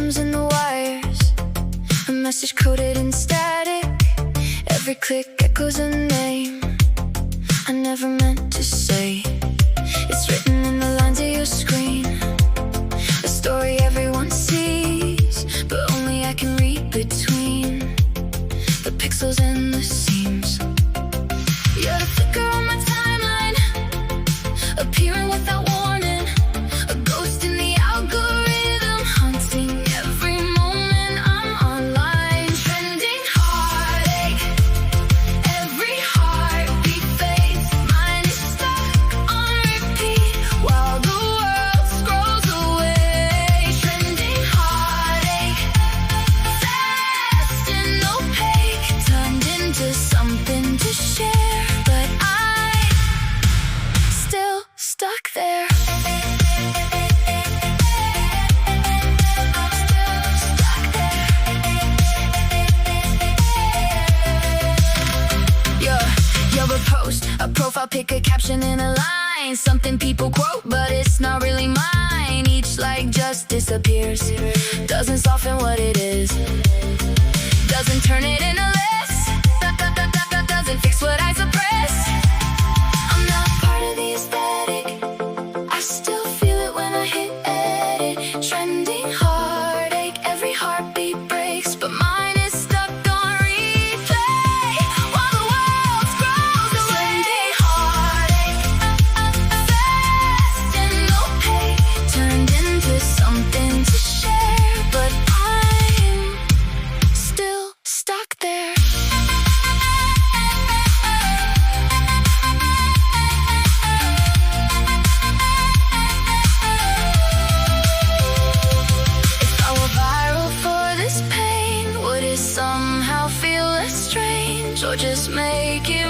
atoms in the wires, a message coded in static. Every click echoes a name I never meant to say. It's written in the lines of your screen, a story everyone sees, but only I can read between the pixels and the seams. You're the flicker on my timeline, appearing without warning, a ghost in the algorithm, haunting every moment I'm online. Trending heartache, every heartbeat fades. Mine is stuck on repeat while the world scrolls away. Trending heartache, fast and opaque, turned into something to share, but I'm still stuck there. You're a post, a profile pic, a caption in a line, something people quote, but it's not really mine. Each like just disappears, doesn't soften what it is, doesn't turn it into less, doesn't fix what I suppress. I'm not part of the aesthetic, I still feel it when I hit edit. Trending heartache, every heartbeat breaks, but mine is stuck on replay while the world scrolls away. Trending heartache, fast and opaque, turned into something to share, but I'm still stuck there. If I were viral for this pain, would it somehow feel less strange, or just make it